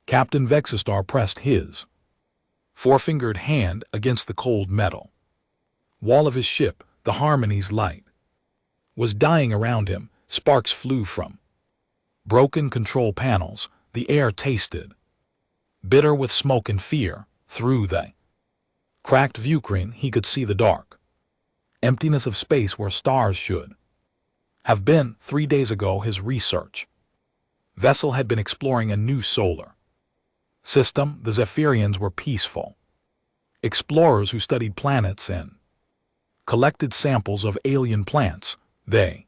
Captain Vexistar pressed his four-fingered hand against the cold metal wall of his ship. The Harmony's light was dying around him. Sparks flew from broken control panels. The air tasted bitter with smoke and fear. Through the cracked viewscreen he could see the dark emptiness of space where stars should have been. 3 days ago his research vessel had been exploring a new solar system. The Zephyrians were peaceful explorers who studied planets and collected samples of alien plants. They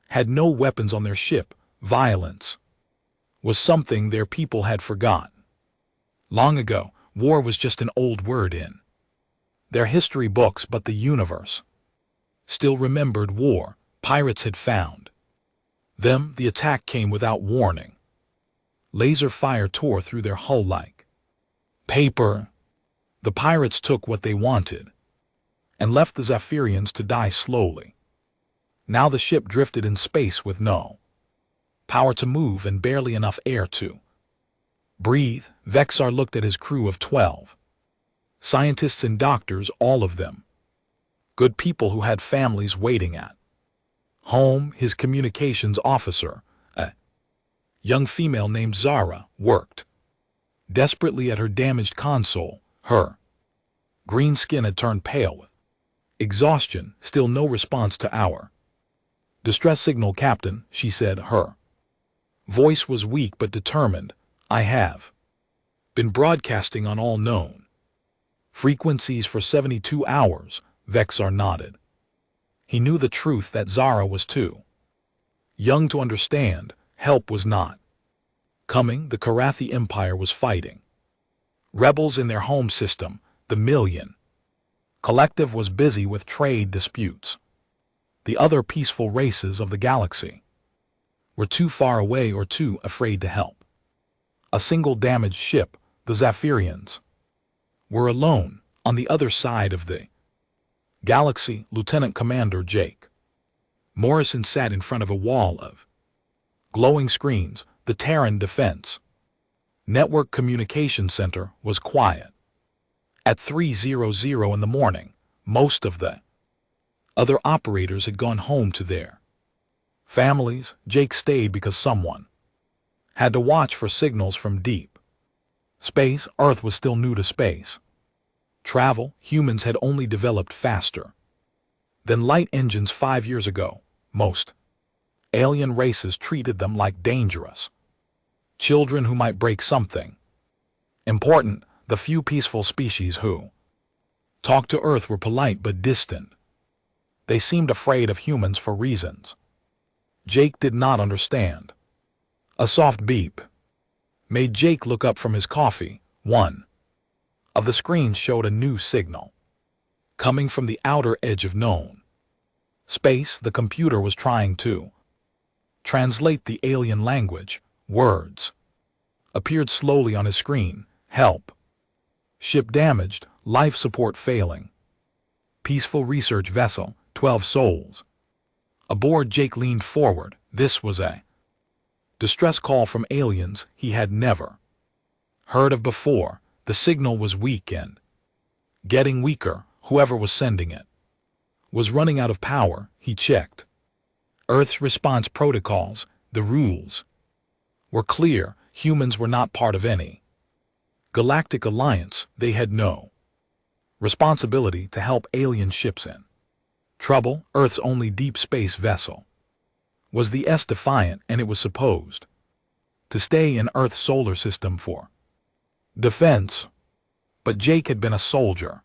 had no weapons on their ship. Violence was something their people had forgotten long ago. War was just an old word in their history books, but the universe still remembered war. Pirates had found them. The attack came without warning. Laser fire tore through their hull like paper. The pirates took what they wanted and left the Zephyrians to die slowly. Now the ship drifted in space with no power to move and barely enough air to breathe. Vexar looked at his crew of 12 scientists and doctors, all of them good people who had families waiting at home. His communications officer, a young female named Zara, worked desperately at her damaged console. Her green skin had turned pale with exhaustion. Still no response to our distress signal, Captain, she said. Her voice was weak but determined. I have been broadcasting on all known frequencies for 72 hours. Vexar nodded. He knew the truth that Zara was too young to understand. Help was not coming. The Karathi Empire was fighting rebels in their home system. The Million Collective was busy with trade disputes. The other peaceful races of the galaxy were too far away or too afraid to help. A single damaged ship, the Zephyrians, were alone on the other side of the galaxy. Lieutenant Commander Jake Morrison sat in front of a wall of glowing screens. The Terran Defense Network Communication Center was quiet. At 3:00 in the morning, most of the other operators had gone home to their families. Jake stayed because someone had to watch for signals from deep space. Earth was still new to space travel. Humans had only developed faster than light engines 5 years ago. Most alien races treated them like dangerous children who might break something important. The few peaceful species who talked to Earth were polite but distant. They seemed afraid of humans for reasons Jake did not understand. A soft beep made Jake look up from his coffee. One of the screens showed a new signal coming from the outer edge of known space. The computer was trying to translate the alien language. Words appeared slowly on his screen. Help. Ship damaged. Life support failing. Peaceful research vessel. 12 souls aboard. Jake leaned forward. This was a distress call from aliens he had never heard of before. The signal was weak and getting weaker. Whoever was sending it was running out of power. He checked Earth's response protocols. The rules were clear. Humans were not part of any galactic alliance. They had no responsibility to help alien ships in trouble. Earth's only deep space vessel was the Defiant, and it was supposed to stay in Earth's solar system for defense. But Jake had been a soldier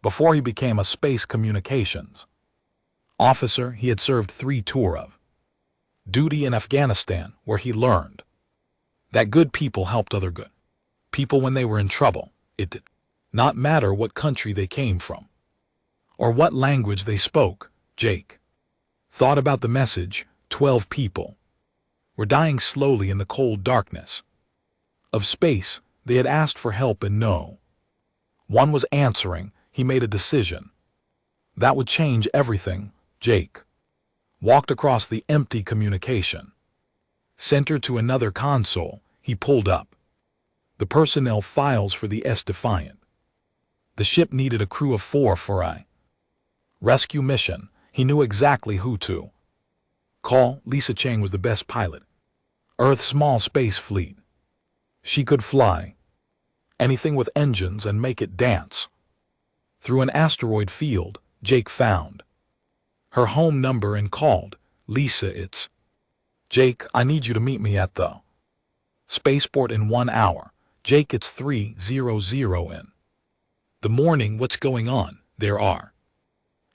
before he became a space communications officer. He had served 3 tours of duty in Afghanistan, where he learned that good people helped other good people when they were in trouble. It did not matter what country they came from or what language they spoke. Jake thought about the message. 12 people were dying slowly in the cold darkness of space. They had asked for help and no one was answering. He made a decision that would change everything. Jake walked across the empty communication center to another console. He pulled up The personnel files for the Defiant. The ship needed a crew of 4 for a rescue mission. He knew exactly who to call. Lisa Chang was the best pilot. Earth's small space fleet. She could fly anything with engines and make it dance. Through an asteroid field, Jake found her home number and called. Lisa, it's Jake. I need you to meet me at the spaceport in 1 hour. Jake, it's 3:00 in the morning. What's going on? There are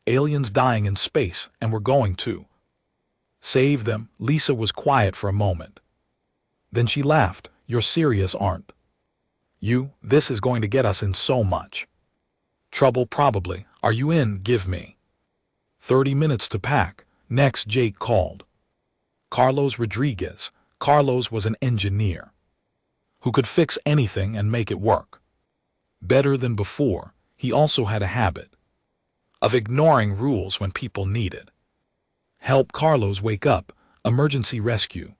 aliens dying in space, and we're going to save them. Lisa was quiet for a moment. Then she laughed. You're serious, aren't you? This is going to get us in so much trouble, probably. Are you in? Give me 30 minutes to pack. Next, Jake called Carlos Rodriguez. Carlos was an engineer who could fix anything and make it work better than before. He also had a habit of ignoring rules when people needed help. Carlos, wake up. Emergency rescue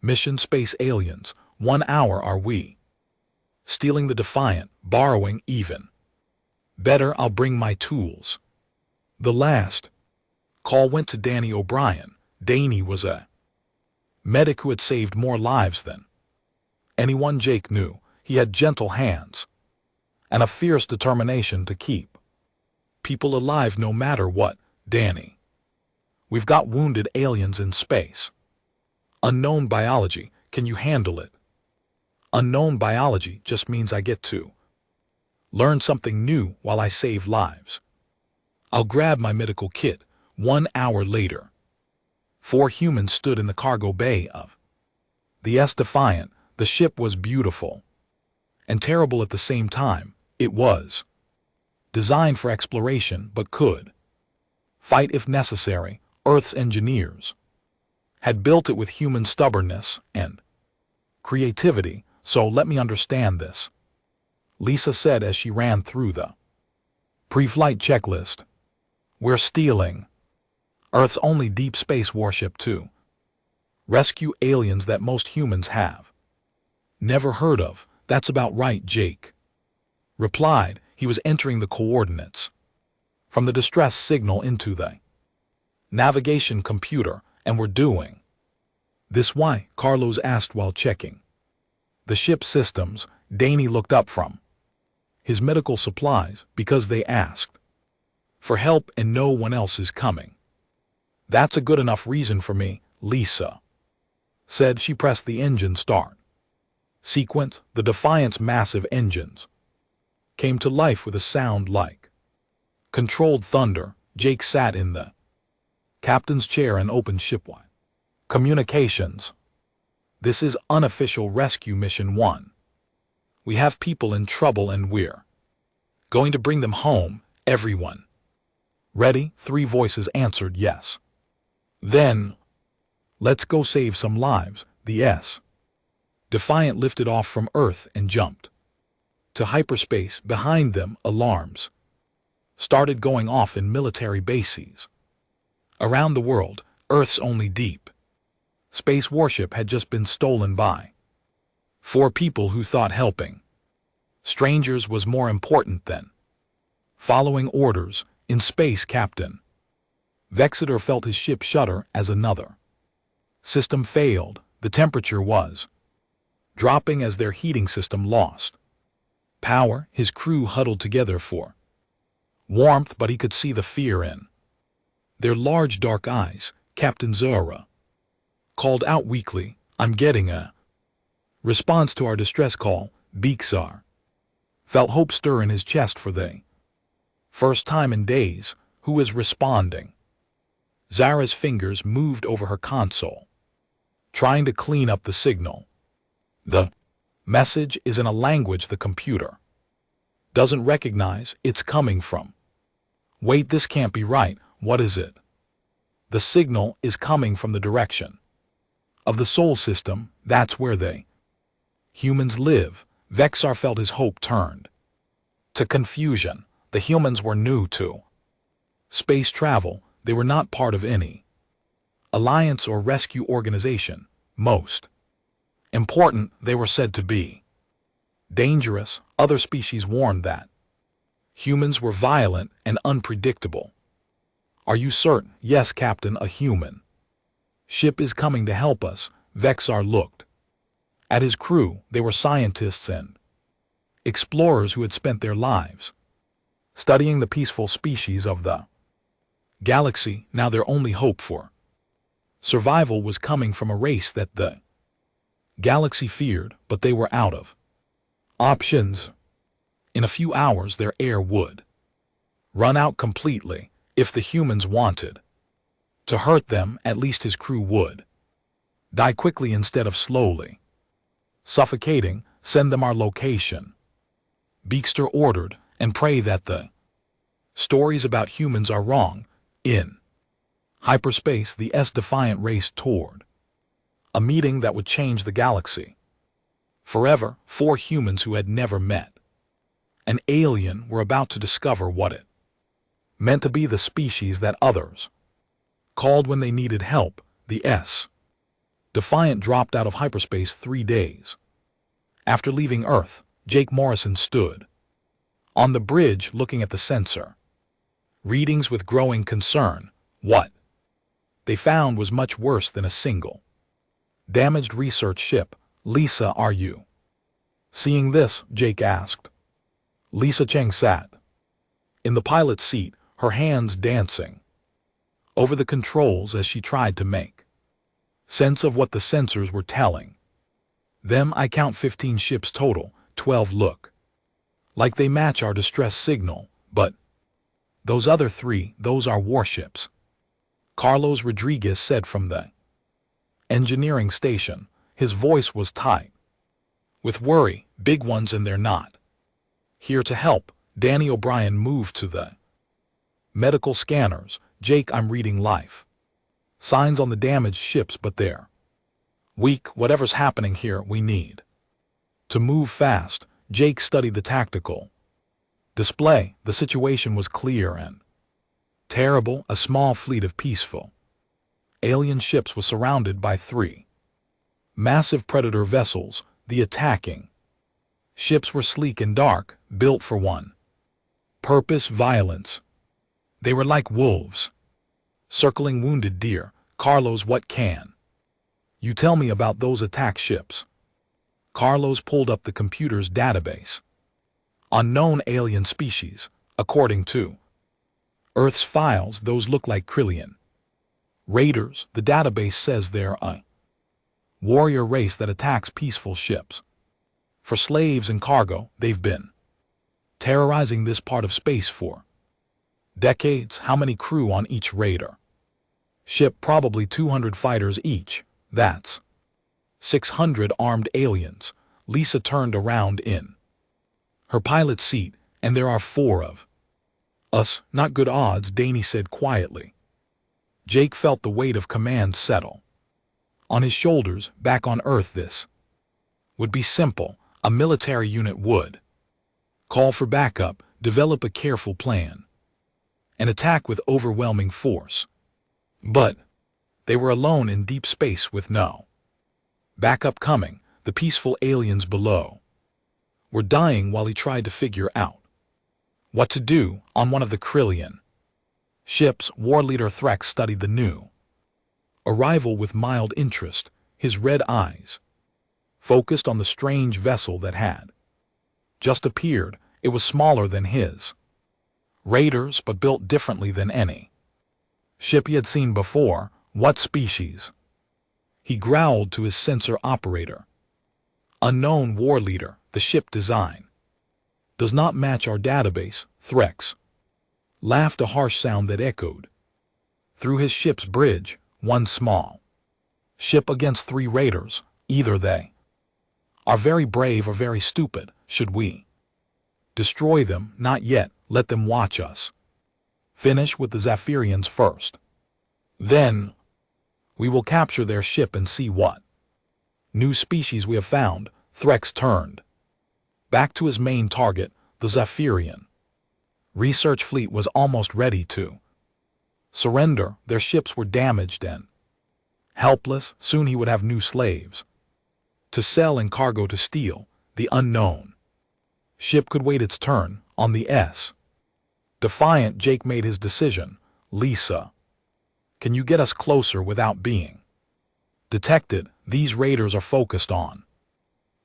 mission. Space aliens. 1 hour. Are we stealing the Defiant? Borrowing? Even better. I'll bring my tools. The last call went to Danny O'Brien. Danny was a medic who had saved more lives than anyone Jake knew. He had gentle hands and a fierce determination to keep people alive no matter what. Danny, we've got wounded aliens in space. Unknown biology. Can you handle it? Unknown biology just means I get to learn something new while I save lives. I'll grab my medical kit. 1 hour later, 4 humans stood in the cargo bay of the Defiant. The ship was beautiful and terrible at the same time. It was designed for exploration but could fight if necessary. Earth's engineers had built it with human stubbornness and creativity. So let me understand this, Lisa said as she ran through the pre-flight checklist. We're stealing Earth's only deep space warship to rescue aliens that most humans have never heard of. That's about right, Jake replied. He was entering the coordinates from the distress signal into the navigation computer. And we're doing this. Why? Carlos asked while checking the ship systems. Danny looked up from his medical supplies. Because they asked for help and no one else is coming. That's a good enough reason for me, Lisa said. She pressed the engine start sequence. The Defiant's massive engines came to life with a sound like controlled thunder. Jake sat in the captain's chair and opened HFY communications. This is unofficial rescue mission 1. We have people in trouble and we're going to bring them home. Everyone ready? 3 voices answered yes. Then let's go save some lives. The Defiant lifted off from Earth and jumped to hyperspace. Behind them, alarms started going off in military bases around the world. Earth's only deep space warship had just been stolen by 4 people who thought helping strangers was more important than following orders. In space, Captain Vexeter felt his ship shudder as another system failed. The temperature was dropping as their heating system lost power. His crew huddled together for warmth, but he could see the fear in their large dark eyes. Captain Zara called out weakly, I'm getting a response to our distress call. Bixar felt hope stir in his chest for the first time in days. Who is responding? Zara's fingers moved over her console, trying to clean up the signal. The message is in a language the computer doesn't recognize. It's coming from. Wait, this can't be right. What is it? The signal is coming from the direction of the Sol system. That's where they humans live. Vexar felt his hope turned to confusion. The humans were new to space travel. They were not part of any alliance or rescue organization. Most important, they were said to be Dangerous, other species warned that. Humans were violent and unpredictable. Are you certain? Yes, Captain, a human. Ship is coming to help us. Vexar looked at his crew. They were scientists and explorers who had spent their lives studying the peaceful species of the galaxy. Now their only hope for survival was coming from a race that the galaxy feared, but they were out of options. In a few hours their air would run out completely. If the humans wanted to hurt them, at least his crew would die quickly instead of slowly suffocating. Send them our location, Beekster ordered, and pray that the stories about humans are wrong. In hyperspace, the S-defiant raced toward a meeting that would change the galaxy forever. 4 humans who had never met an alien were about to discover what it meant to be the species that others called when they needed help. The S-defiant dropped out of hyperspace 3 days after leaving Earth. Jake Morrison stood on the bridge looking at the sensor readings with growing concern. What they found was much worse than a single damaged research ship. Lisa, are you seeing this? Jake asked. Lisa Cheng sat in the pilot's seat, her hands dancing over the controls as she tried to make sense of what the sensors were telling them. I count 15 ships total. 12 look like they match our distress signal, but those other 3, those are warships, Carlos Rodriguez said from the engineering station. His voice was tight with worry. Big ones, and they're not here to help. Danny O'Brien moved to the medical scanners. Jake, I'm reading life signs on the damaged ships, but they're weak. Whatever's happening here, we need to move fast. Jake studied the tactical display. The situation was clear and terrible. A small fleet of peaceful alien ships was surrounded by 3 massive predator vessels. The attacking ships were sleek and dark, built for one purpose: violence. They were like wolves circling wounded deer. Carlos, what can you tell me about those attack ships? Carlos pulled up the computer's database. Unknown alien species. According to Earth's files, those look like Krillian raiders. The database says they're a warrior race that attacks peaceful ships for slaves and cargo. They've been terrorizing this part of space for decades. How many crew on each raider ship? Probably 200 fighters each. That's 600 armed aliens. Lisa turned around in her pilot's seat. And there are 4 of us. Not good odds, Danny said quietly. Jake felt the weight of command settle on his shoulders. Back on Earth, this would be simple. A military unit would call for backup, develop a careful plan, and attack with overwhelming force. But they were alone in deep space with no backup coming. The peaceful aliens below were dying while he tried to figure out what to do. On one of the Krillian ships, War Leader Threx studied the new arrival with mild interest. His red eyes focused on the strange vessel that had just appeared. It was smaller than his raiders, but built differently than any ship he had seen before. What species? He growled to his sensor operator. Unknown, War Leader. The ship design does not match our database. Threx laughed, a harsh sound that echoed through his ship's bridge. One small ship against 3 raiders. Either they are very brave or very stupid. Should we destroy them? Not yet. Let them watch us finish with the Zephyrians first. Then we will capture their ship and see what new species we have found. Threx turned back to his main target. The Zephyrian research fleet was almost ready to surrender. Their ships were damaged and helpless. Soon he would have new slaves to sell and cargo to steal. The unknown Ship could wait its turn on the S. Defiant, Jake made his decision. Lisa, can you get us closer without being detected? These raiders are focused on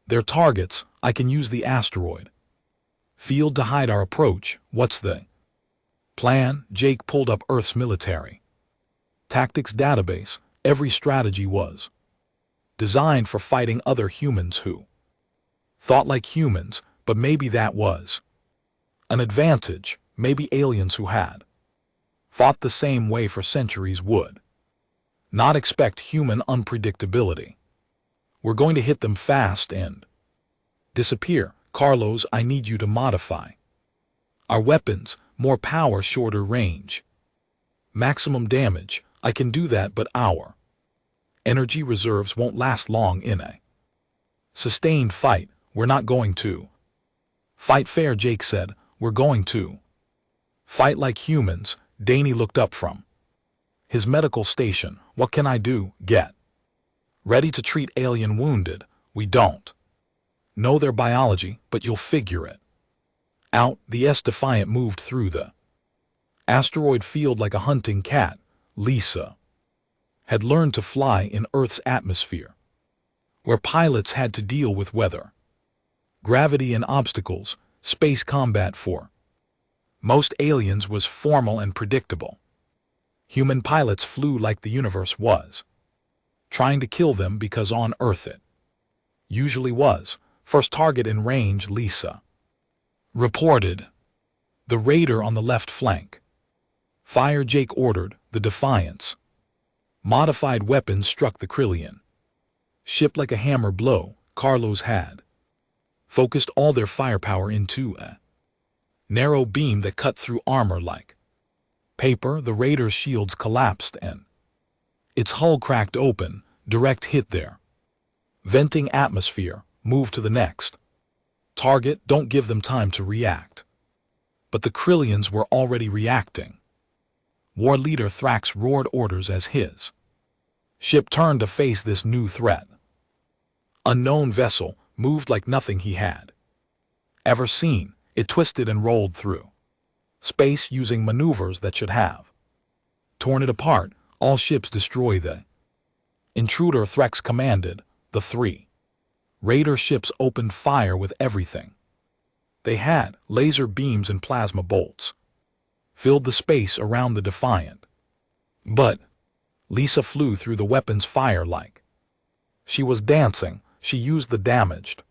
their targets. I can use the asteroid field to hide our approach. What's the plan? Jake pulled up Earth's military tactics database. Every strategy was designed for fighting other humans who thought like humans, but maybe that was an advantage. Maybe aliens who had fought the same way for centuries would not expect human unpredictability. We're going to hit them fast and disappear. Carlos, I need you to modify our weapons. More power, shorter range, maximum damage. I can do that, but our energy reserves won't last long in a sustained fight. We're not going to fight fair, Jake said. We're going to fight like humans. Danny looked up from his medical station. What can I do? Get ready to treat alien wounded. We don't know their biology, but you'll figure it out. The S-Defiant moved through the asteroid field like a hunting cat. Lisa had learned to fly in Earth's atmosphere, where pilots had to deal with weather, gravity, and obstacles. Space combat for most aliens was formal and predictable. Human pilots flew like the universe was trying to kill them, because on Earth it usually was. First target in range, Lisa reported. The raider on the left flank. Fire, Jake ordered. The Defiant's modified weapons struck the Krillian ship like a hammer blow. Carlos had focused all their firepower into a narrow beam that cut through armor like paper. The raider's shields collapsed and its hull cracked open. Direct hit there. Venting atmosphere. Move to the next target. Don't give them time to react. But the Krillians were already reacting. War leader Thrax roared orders as his ship turned to face this new threat. Unknown vessel moved like nothing he had ever seen. It twisted and rolled through space using maneuvers that should have torn it apart. All ships destroy the intruder, Thrax commanded. The three raider ships opened fire with everything they had. Laser beams and plasma bolts filled the space around the Defiant. But Lisa flew through the weapon's fire like she was dancing. She used the damaged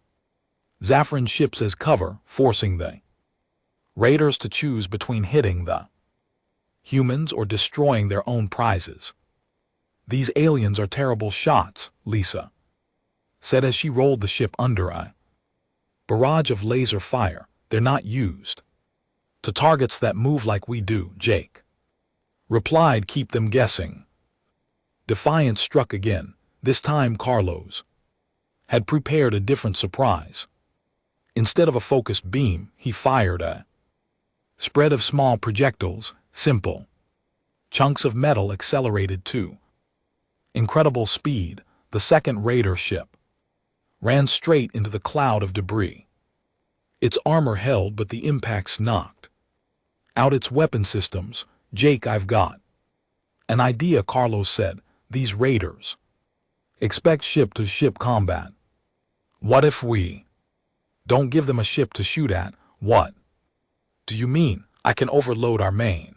Zaffron ships as cover, forcing the raiders to choose between hitting the humans or destroying their own prizes. These aliens are terrible shots, Lisa said as she rolled the ship under a barrage of laser fire. They're not used to targets that move like we do, Jake replied. Keep them guessing. Defiant struck again. This time Carlos had prepared a different surprise. Instead of a focused beam, he fired a spread of small projectiles. Simple chunks of metal accelerated to incredible speed. The second raider ship ran straight into the cloud of debris. Its armor held, but the impacts knocked out its weapon systems. Jake, I've got an idea, Carlos said. These raiders expect ship-to-ship combat. What if we don't give them a ship to shoot at? What do you mean? I can overload our main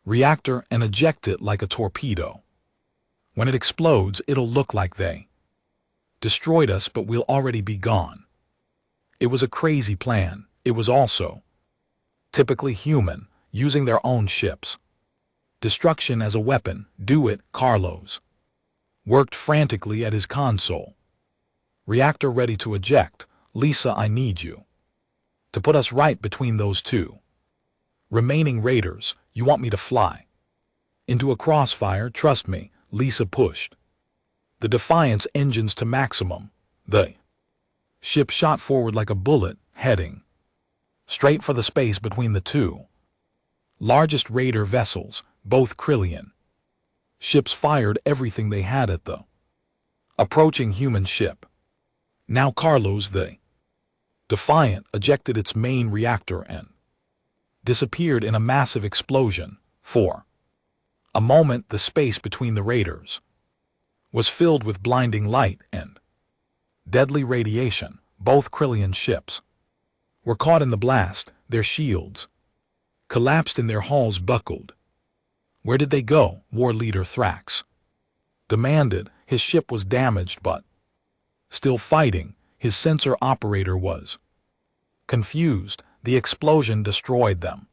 reactor and eject it like a torpedo. When it explodes, it'll look like they destroyed us, but we'll already be gone. It was a crazy plan. It was also typically human, using their own ships. Destruction as a weapon. Do it, Carlos worked frantically at his console. Reactor ready to eject. Lisa, I need you to put us right between those two remaining raiders. You want me to fly into a crossfire? Trust me. Lisa pushed the Defiant's engines to maximum. The ship shot forward like a bullet, heading straight for the space between the two largest raider vessels. Both Krillian ships fired everything they had at the approaching human ship. Now Carlos, the Defiant ejected its main reactor and disappeared in a massive explosion. For a moment, the space between the raiders was filled with blinding light and deadly radiation. Both Krillian ships were caught in the blast, their shields collapsed and their hulls buckled. Where did they go? War Leader Thrax demanded. His ship was damaged but still fighting. His sensor operator was confused. The explosion destroyed them.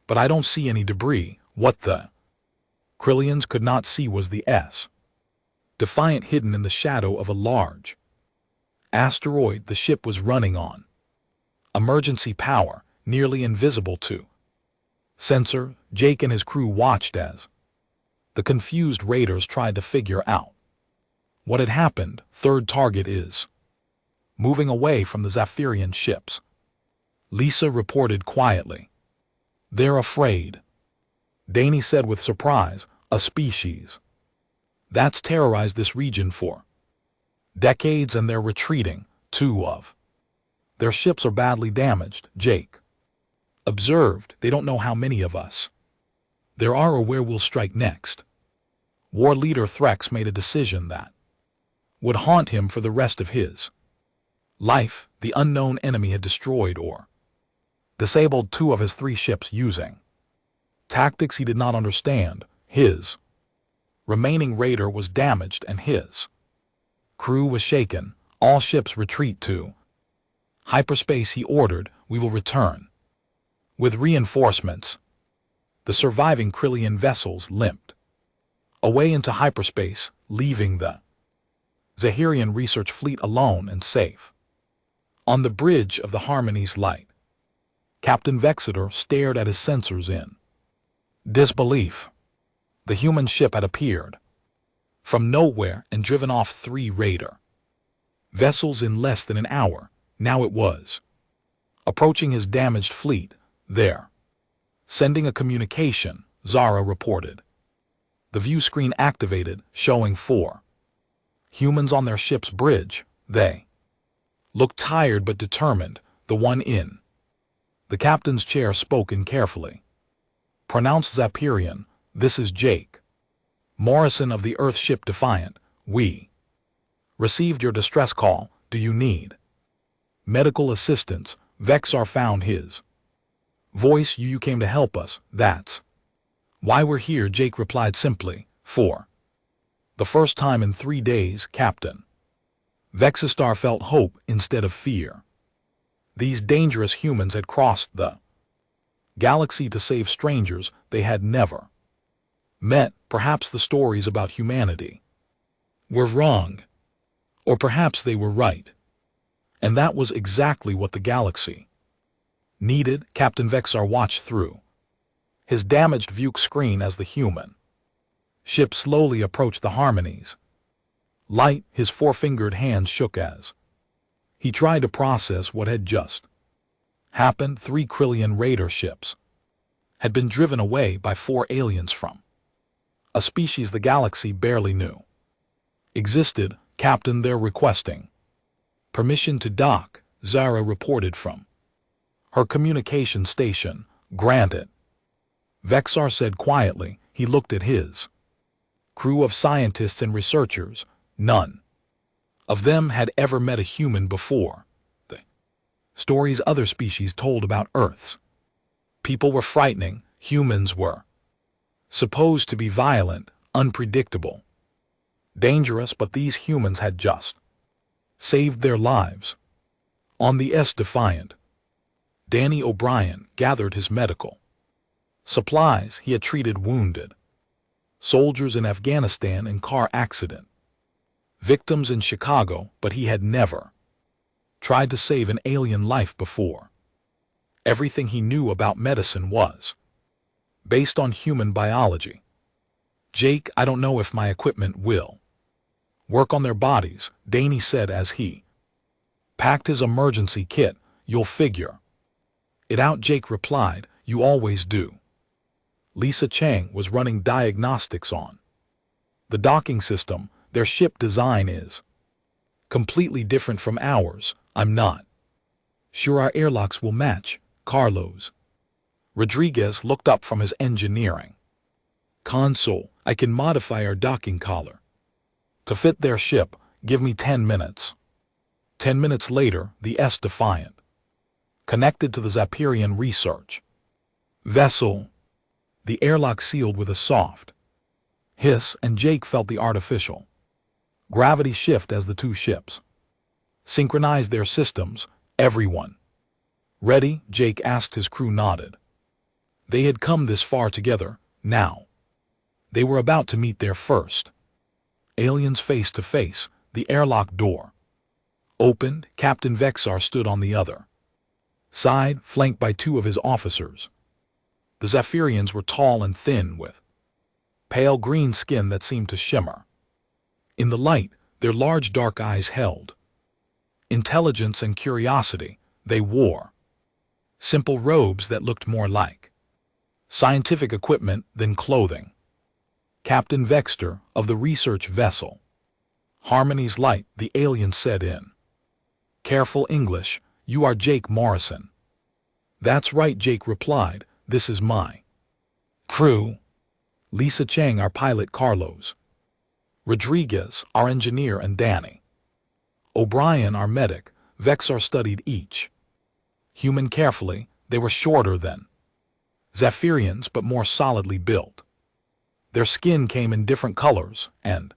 But I don't see any debris. What the Krillians could not see was the Defiant hidden in the shadow of a large asteroid the ship was running on. Emergency power, nearly invisible to sensor. Jake and his crew watched as the confused raiders tried to figure out what had happened. Third target is moving away from the Zephyrian ships, Lisa reported quietly. They're afraid, Danny said with surprise. A species that's terrorized this region for decades, and they're retreating. Two of their ships are badly damaged, Jake observed. They don't know how many of us there are or where we'll strike next. War Leader Thrax made a decision that would haunt him for the rest of his life. The unknown enemy had destroyed or disabled 2 of his 3 ships using tactics he did not understand. His remaining raider was damaged and his crew was shaken. All ships retreat to hyperspace, he ordered. We will return with reinforcements. The surviving Krillian vessels limped away into hyperspace, leaving the Zahirian research fleet alone and safe. On the bridge of the Harmony's light, Captain Vexeter stared at his sensors in disbelief. The human ship had appeared from nowhere and driven off 3 raider vessels in less than an hour. Now it was approaching his damaged fleet. There, sending a communication, Zara reported. The view screen activated, showing 4 humans on their ship's bridge. They looked tired but determined. The one in the captain's chair spoke in carefully pronounced Zapirian. This is Jake Morrison of the Earth ship Defiant. We received your distress call. Do you need medical assistance? Vexar found his voice. You came to help us. That's why we're here, Jake replied simply. For the first time in 3 days, Captain Vexistar felt hope instead of fear. These dangerous humans had crossed the galaxy to save strangers they had never met. Perhaps the stories about humanity were wrong, or perhaps they were right. And that was exactly what the galaxy needed. Captain Vexar watched through his damaged view screen as the human ship slowly approached the Harmony's light. His 4-fingered hands shook as he tried to process what had just happened. 3 Krillian raider ships had been driven away by 4 aliens from a species the galaxy barely knew existed. Captain, they're requesting permission to dock, Zara reported from her communication station. Granted, Vexar said quietly. He looked at his crew of scientists and researchers. None of them had ever met a human before. The stories other species told about Earth's people were frightening. Humans were supposed to be violent, unpredictable, dangerous, but these humans had just saved their lives. On the Defiant, Danny O'Brien gathered his medical supplies. He had treated wounded soldiers in Afghanistan and car accident victims in Chicago, but he had never tried to save an alien life before. Everything he knew about medicine was based on human biology. Jake, I don't know if my equipment will work on their bodies, Danny said as he packed his emergency kit. You'll figure it out, Jake replied. You always do. Lisa Chang was running diagnostics on the docking system. Their ship design is completely different from ours. I'm not Sure our airlocks will match, Carlos. Rodriguez looked up from his engineering console. I can modify our docking collar to fit their ship. Give me 10 minutes. 10 minutes later, the S Defiant connected to the Zapirian research vessel. The airlock sealed with a soft hiss, and Jake felt the artificial gravity shift as the two ships synchronized their systems. Everyone ready? Jake asked. His crew nodded. They had come this far together. Now they were about to meet their first aliens face to face. The airlock door opened. Captain Vexar stood on the other side, flanked by two of his officers. The Zephyrians were tall and thin, with pale green skin that seemed to shimmer in the light. Their large dark eyes held intelligence and curiosity. They wore simple robes that looked more like scientific equipment than clothing. Captain Vexter of the research vessel Harmony's Light, the alien said in careful English, "You are Jake Morrison." "That's right," Jake replied. "This is my crew. Lisa Chang, our pilot, Carlos Rodriguez, our engineer, and Danny O'Brien, our medic." Vexar studied each human carefully. They were shorter than Zephyrians, but more solidly built. Their skin came in different colors, and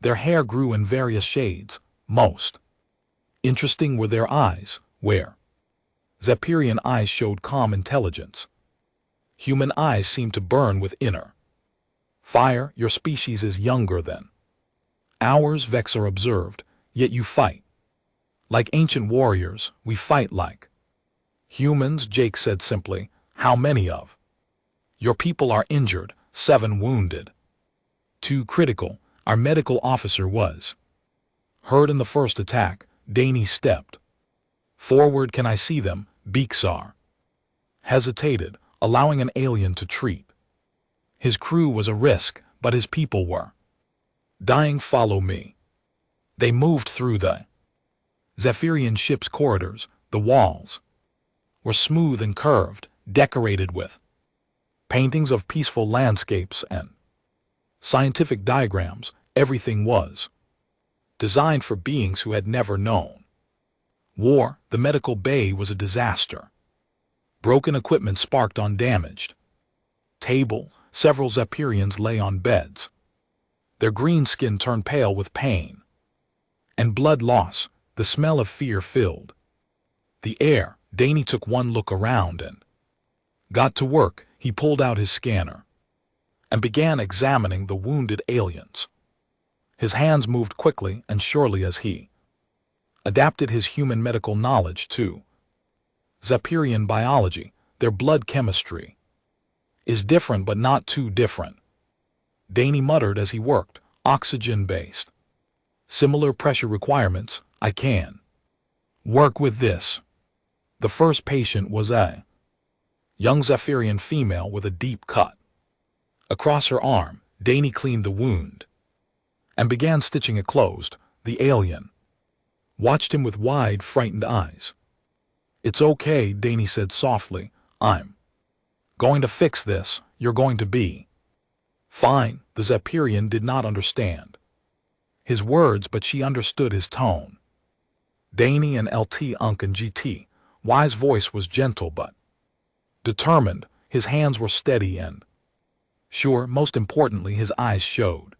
their hair grew in various shades. Most interesting were their eyes, where Zephyrian eyes showed calm intelligence. Human eyes seemed to burn with inner fire. "Your species is younger than ours," Vexar observed, "yet you fight like ancient warriors." "We fight like humans," Jake said simply. "How many of your people are injured?" 7 wounded. 2 critical. Our medical officer was hurt in the first attack. Danny stepped forward. "Can I see them?" Bexar hesitated, allowing an alien to treat his crew was a risk, but his people were dying. "Follow me." They moved through the Zephyrian ship's corridors. The walls were smooth and curved, decorated with paintings of peaceful landscapes and scientific diagrams. Everything was designed for beings who had never known war. The medical bay was a disaster. Broken equipment sparked on damaged table. Several Zephyrians lay on beds. Their green skin turned pale with pain and blood loss. The smell of fear filled the air. Danny took one look around and got to work. He pulled out his scanner and began examining the wounded aliens. His hands moved quickly and surely as he adapted his human medical knowledge to Zephyrian biology. Their blood chemistry is different, but not too different, Danny muttered as he worked. "Oxygen-based. Similar pressure requirements. I can work with this." The first patient was a young Zephyrian female with a deep cut across her arm. Danny cleaned the wound and began stitching it closed. The alien watched him with wide, frightened eyes. "It's okay," Danny said softly. "I'm going to fix this. You're going to be fine." The Zephyrian did not understand his words, but she understood his tone. Danny and LT Unk and GT Y's voice was gentle but determined. His hands were steady and sure. Most importantly, his eyes showed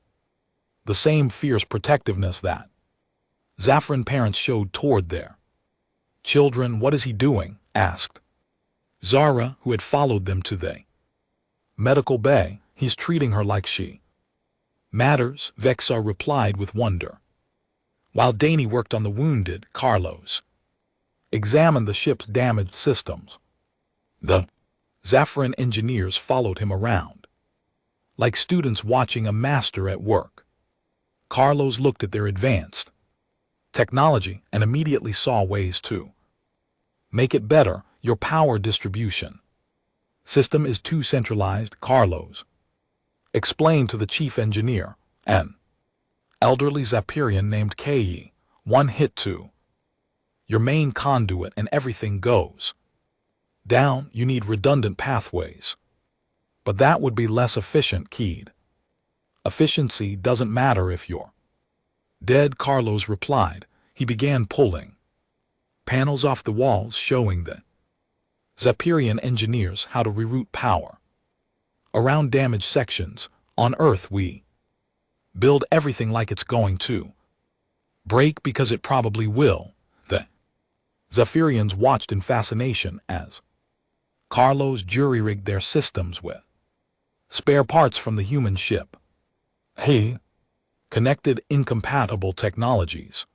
the same fierce protectiveness that Zafran parents showed toward their children. "What is he doing?" asked Zara, who had followed them to the medical bay. "He's treating her like she matters," Vexar replied with wonder. While Danny worked on the wounded, Carlos examined the ship's damaged systems. The Zafran engineers followed him around like students watching a master at work. Carlos looked at their advanced technology and immediately saw ways to make it better. "Your power distribution system is too centralized," Carlos explained to the chief engineer, an elderly Zephyrian named Kayi. "One hit to your main conduit and everything goes. Down, you need redundant pathways. But that would be less efficient, keyed. Efficiency doesn't matter if you're dead, Carlos replied. He began pulling panels off the walls showing the Zephyrian engineers how to reroute power around damaged sections. On Earth we build everything like it's going to break because it probably will. The Zephyrians watched in fascination as Carlos jury-rigged their systems with spare parts from the human ship. He connected incompatible technologies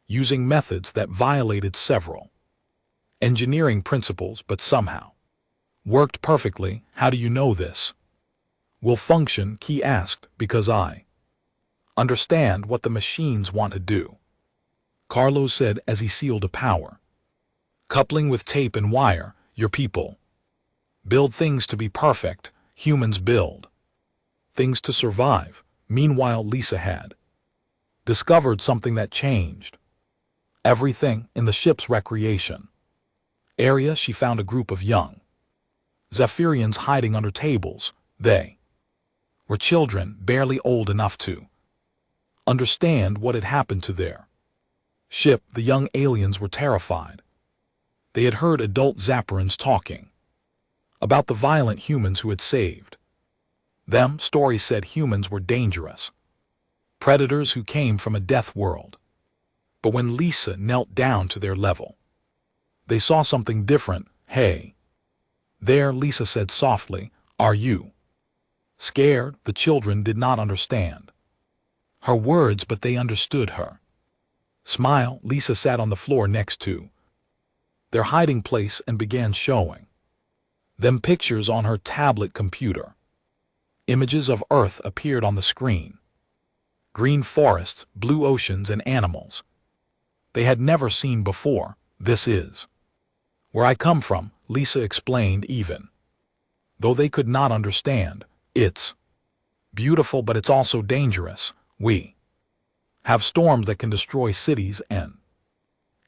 using methods that violated several engineering principles but somehow worked perfectly. How do you know this will function? Key asked. Because I understand what the machines want to do, Carlos said as he sealed a power coupling with tape and wire. Your people build things to be perfect. Humans build things to survive. Meanwhile, Lisa had discovered something that changed everything. In the ship's recreation area, she found a group of young Zephyrians hiding under tables. They were children, barely old enough to understand what had happened to their ship. The young aliens were terrified. They had heard adult Zephyrians talking about the violent humans who had saved them. Stories said humans were dangerous predators who came from a death world. But when Lisa knelt down to their level, they saw something different. Hey there, Lisa said softly. Are you scared? The children did not understand her words, but they understood her smile. Lisa sat on the floor next to their hiding place and began showing them pictures on her tablet computer. Images of Earth appeared on the screen. Green forests, blue oceans, and animals they had never seen before. This is where I come from, Lisa explained. Even though they could not understand, it's beautiful, but it's also dangerous. We have storms that can destroy cities and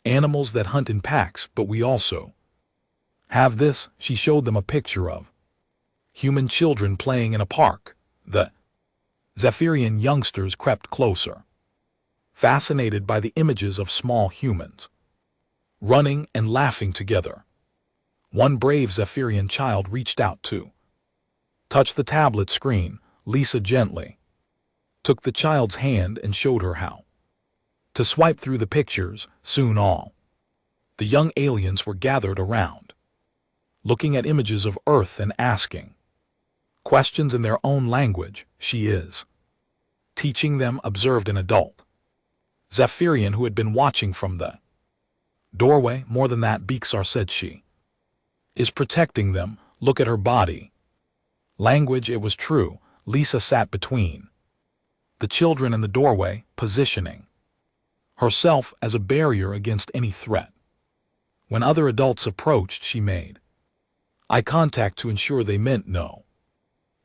animals that hunt in packs, but we also have this. She showed them a picture of human children playing in a park. The Zephyrian youngsters crept closer, fascinated by the images of small humans running and laughing together. One brave Zephyrian child reached out to touch the tablet screen. Lisa gently took the child's hand and showed her how to swipe through the pictures. Soon all the young aliens were gathered around, looking at images of Earth and asking questions in their own language. She is teaching them, observed an adult Zephyrian who had been watching from the doorway. More than that, Bixar said, she is protecting them. Look at her body language. It was true. Lisa sat between the children in the doorway, positioning herself as a barrier against any threat. When other adults approached, she made eye contact to ensure they meant no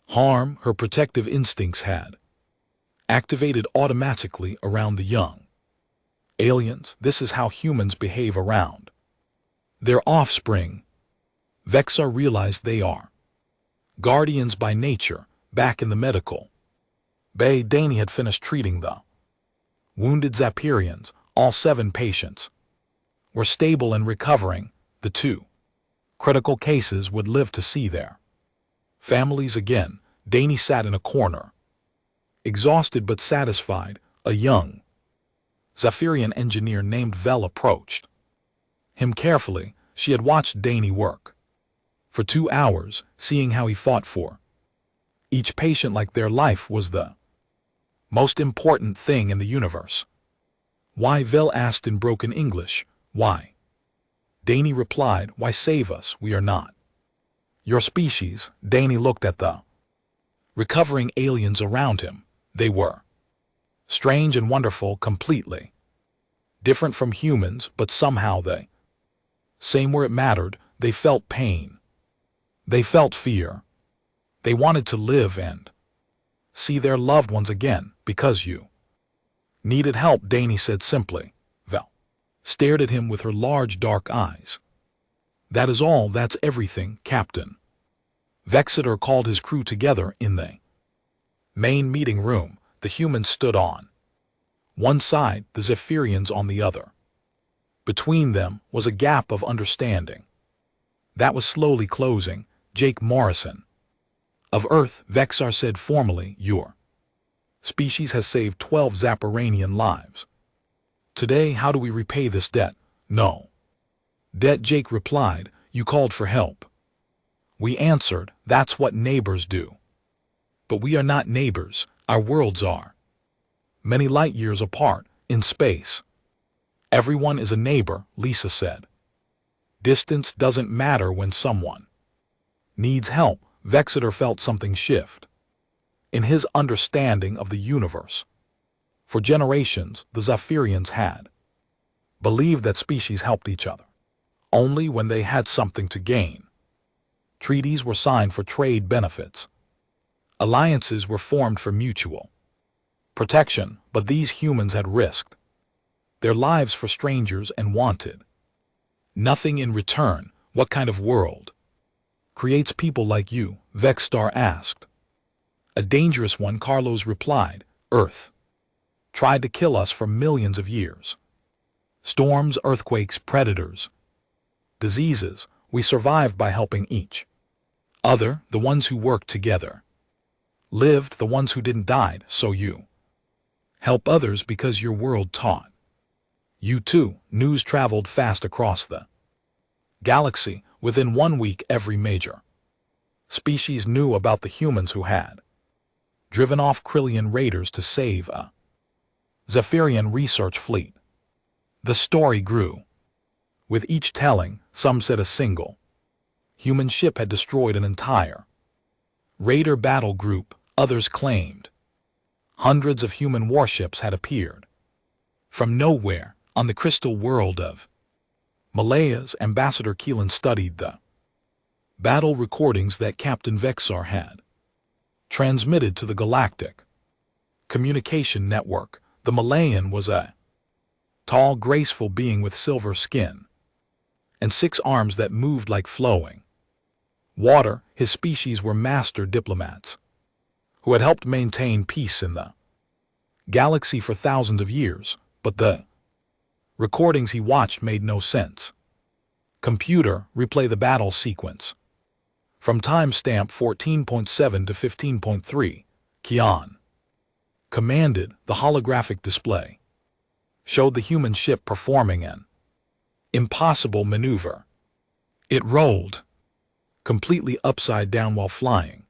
harm. Her protective instincts had activated automatically around the young aliens. This is how humans behave around their offspring. Vexar realized they are guardians by nature. Back in the medical bay, Danny had finished treating the wounded Zephyrians. All 7 patients were stable and recovering. The 2 critical cases would live to see their families again. Danny sat in a corner, exhausted but satisfied. A young Zephyrian engineer named Vel approached him carefully. She had watched Danny work for 2 hours, seeing how he fought for each patient like their life was the most important thing in the universe. Why? Vel asked in broken English. Why? Danny replied, why save us? We are not your species. Danny looked at the recovering aliens around him. They were strange and wonderful, completely different from humans, but somehow they same where it mattered. They felt pain. They felt fear. They wanted to live and see their loved ones again. Because you needed help, Danny said simply. Vel stared at him with her large dark eyes. "That is all, that's everything, Captain." Vexeter called his crew together in the main meeting room. The humans stood on one side, the Zephyrians on the other. Between them was a gap of understanding that was slowly closing. "Jake Morrison of Earth," Vexar said formally, "your species has saved 12 Zaporanian lives. Today, how do we repay this debt?" "No debt," Jake replied. "You called for help. We answered. That's what neighbors do. But we are not neighbors, our worlds are many light years apart, in space." "Everyone is a neighbor," Lisa said. "Distance doesn't matter when someone needs help." Vexeter felt something shift in his understanding of the universe. For generations, the Zephyrians had believed that species helped each other only when they had something to gain. Treaties were signed for trade benefits. Alliances were formed for mutual protection, but these humans had risked their lives for strangers and wanted nothing in return. "What kind of world creates people like you?" Vexstar asked. "A dangerous one," Carlos replied. "Earth tried to kill us for millions of years. Storms, earthquakes, predators, diseases. We survived by helping each other. The ones who worked together lived, the ones who didn't died. So you help others because your world taught you to." News traveled fast across the galaxy. Within 1 week, every major species knew about the humans who had driven off Krillian raiders to save a Zephyrian research fleet. The story grew. With each telling, some said a single human ship had destroyed an entire raider battle group. Others claimed hundreds of human warships had appeared from nowhere on the crystal world of Malaya's. Ambassador Keelan studied the battle recordings that Captain Vexar had transmitted to the Galactic Communication Network. The Malayan was a tall, graceful being with silver skin and 6 arms that moved like flowing water. His species were master diplomats who had helped maintain peace in the galaxy for thousands of years, but the recordings he watched made no sense. "Computer, replay the battle sequence from timestamp 14.7 to 15.3, Kian commanded. The holographic display showed the human ship performing an impossible maneuver. It rolled completely upside down while flying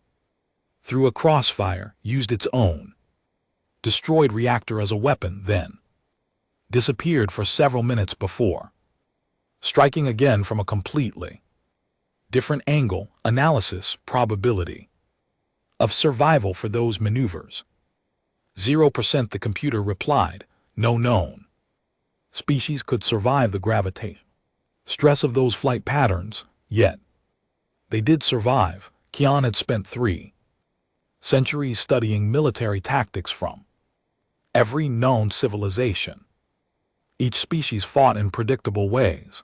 through a crossfire, used its own destroyed reactor as a weapon, then disappeared for several minutes before striking again from a completely different angle. Analysis, probability of survival for those maneuvers 0%. The computer replied. No known species could survive the gravitation stress of those flight patterns, yet they did survive. Kian had spent 3 centuries studying military tactics from every known civilization. Each species fought in predictable ways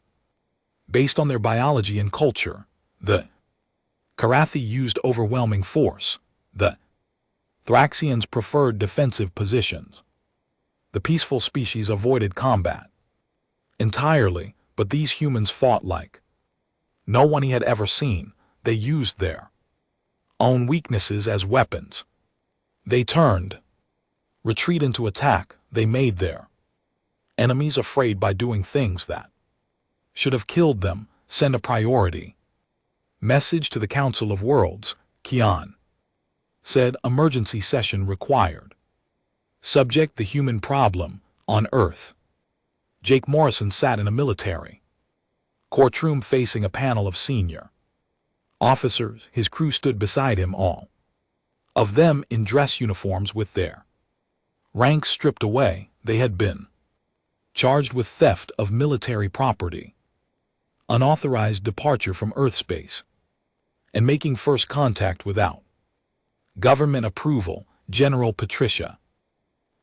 based on their biology and culture. The Karathi used overwhelming force. The Thraxians preferred defensive positions. The peaceful species avoided combat entirely, but these humans fought like no one he had ever seen. They used their own weaknesses as weapons. They turned retreat into attack. They made their enemies afraid by doing things that should have killed them. Send a priority message to the Council of Worlds, Kian said. Emergency session required. Subject: the human problem on Earth. Jake Morrison sat in a military courtroom facing a panel of senior officers. His crew stood beside him, all of them in dress uniforms with their ranks stripped away. They had been charged with theft of military property, unauthorized departure from Earth space, and making first contact without government approval. General Patricia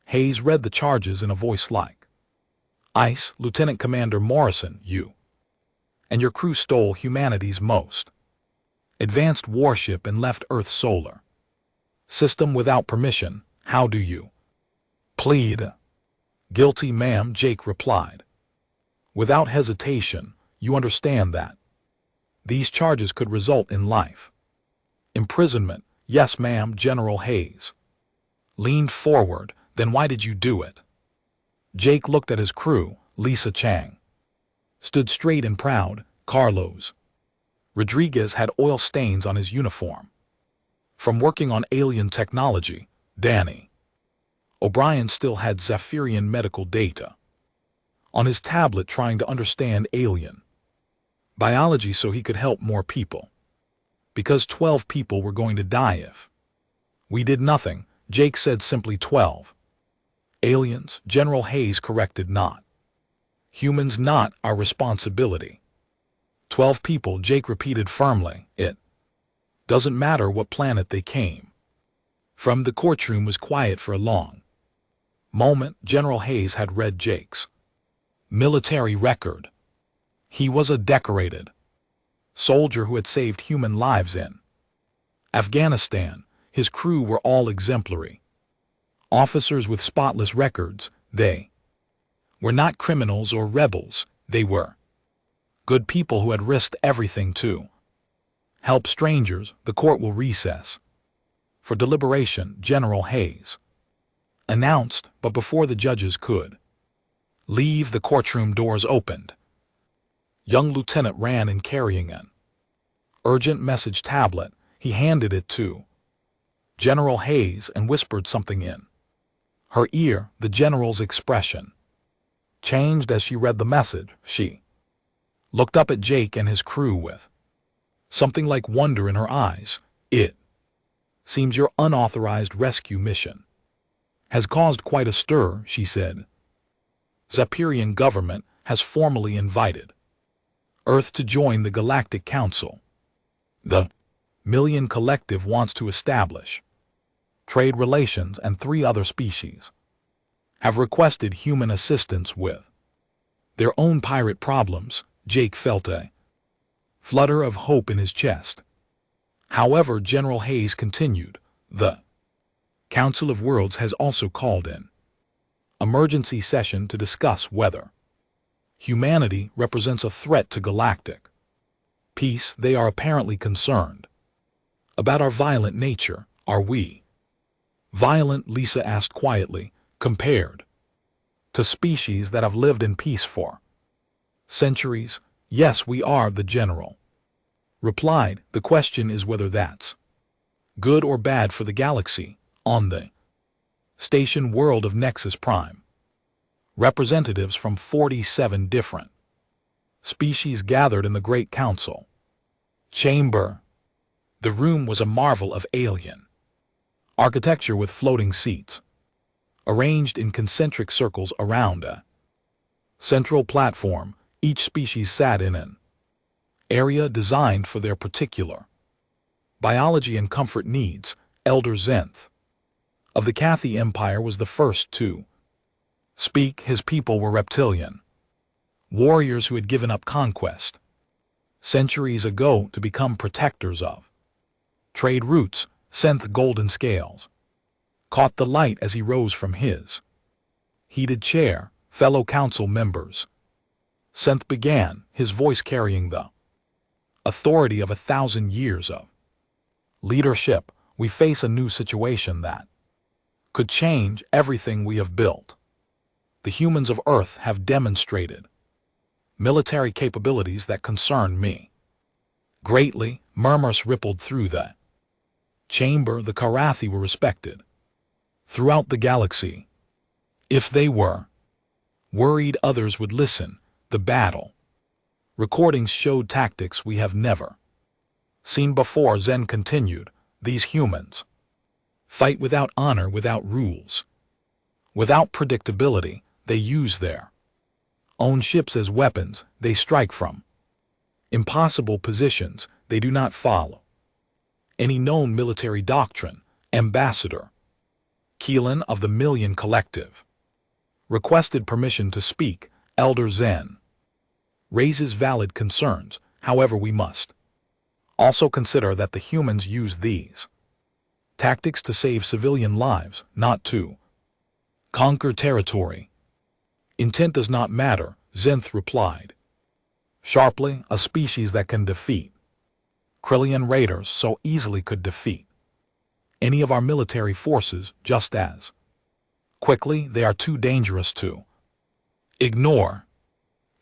Hayes read the charges in a voice like ICE, Lieutenant Commander Morrison, you and your crew stole humanity's most advanced warship and left Earth's solar system without permission. How do you plead? Guilty, ma'am, Jake replied. Without hesitation, you understand that these charges could result in life imprisonment. Yes, ma'am. General Hayes leaned forward. Then why did you do it? Jake looked at his crew. Lisa Chang stood straight and proud. Carlos Rodriguez had oil stains on his uniform from working on alien technology. Danny O'Brien still had Zephyrian medical data on his tablet, trying to understand alien biology so he could help more people. Because 12 people were going to die if we did nothing, Jake said simply. 12 aliens, General Hayes corrected. Not humans, not our responsibility. 12 people, Jake repeated firmly. It doesn't matter what planet they came from. The courtroom was quiet for a long moment. General Hayes had read Jake's military record. He was a decorated soldier who had saved human lives in Afghanistan. His crew were all exemplary officers with spotless records. They were not criminals or rebels. They were good people who had risked everything to help strangers. The court will recess for deliberation, General Hayes announced, but before the judges could leave, the courtroom doors opened. Young lieutenant ran in carrying an urgent message tablet. He handed it to General Hayes and whispered something in her ear. The general's expression changed as she read the message. She looked up at Jake and his crew with something like wonder in her eyes. It seems your unauthorized rescue mission has caused quite a stir, she said. Zephyrian government has formally invited Earth to join the Galactic Council. The Million Collective wants to establish trade relations, and 3 other species have requested human assistance with their own pirate problems. Jake felt a flutter of hope in his chest. However, General Hayes continued, the Council of Worlds has also called in emergency session to discuss whether humanity represents a threat to galactic peace. They are apparently concerned about our violent nature. Are we violent? Lisa asked quietly. Compared to species that have lived in peace for centuries, yes, we are, the general replied. The question is whether that's good or bad for the galaxy. On the station world of Nexus Prime, representatives from 47 different species gathered in the Great Council chamber. The room was a marvel of alien architecture, with floating seats arranged in concentric circles around a central platform. Each species sat in an area designed for their particular biology and comfort needs. Elder Zenth of the Cathy Empire was the first to speak. His people were reptilian warriors who had given up conquest centuries ago to become protectors of trade routes. Zenth Golden Scales caught the light as he rose from his heated chair. Fellow council members, Zenth began, his voice carrying the authority of 1,000 years of leadership. We face a new situation that could change everything we have built. The humans of Earth have demonstrated military capabilities that concern me greatly. Murmurs rippled through the chamber. The Karathi were respected throughout the galaxy. If they were worried, others would listen. The battle recordings showed tactics we have never seen before. Zen continued, these humans fight without honor, without rules, without predictability. They use their own ships as weapons. They strike from impossible positions. They do not follow any known military doctrine. Ambassador Keelan of the Million Collective requested permission to speak. Elder Zen raises valid concerns. However, we must also consider that the humans use these tactics to save civilian lives, not to conquer territory. Intent does not matter, Zenth replied sharply. A species that can defeat Krillian raiders so easily could defeat any of our military forces just as quickly. They are too dangerous to ignore.